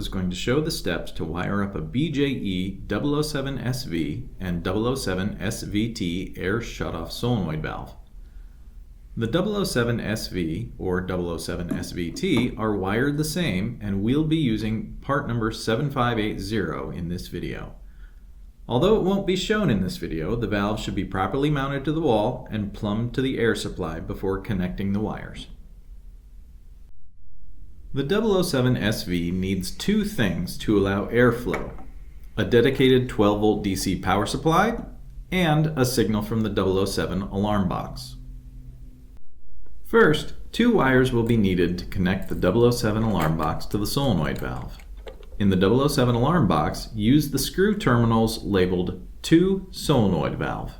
is going to show the steps to wire up a BJE 007 SV and 007 SVT air shutoff solenoid valve. The 007 SV or 007 SVT are wired the same, and we'll be using part number 7580 in this video. Although it won't be shown in this video, the valve should be properly mounted to the wall and plumbed to the air supply before connecting the wires. The 007 SV needs two things to allow airflow: a dedicated 12-volt DC power supply and a signal from the 007 alarm box. First, two wires will be needed to connect the 007 alarm box to the solenoid valve. In the 007 alarm box, use the screw terminals labeled to solenoid valve.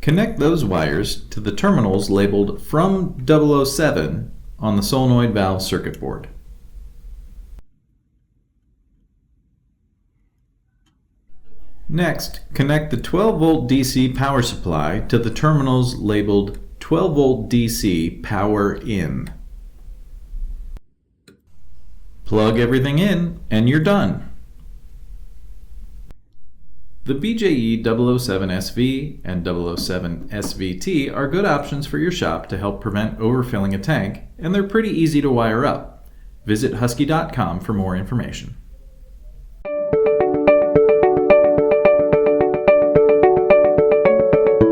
Connect those wires to the terminals labeled from 007 on the solenoid valve circuit board. Next, connect the 12-volt DC power supply to the terminals labeled 12-volt DC power in. Plug everything in and you're done. The BJE 007 SV and 007 SVT are good options for your shop to help prevent overfilling a tank, and they're pretty easy to wire up. Visit husky.com for more information.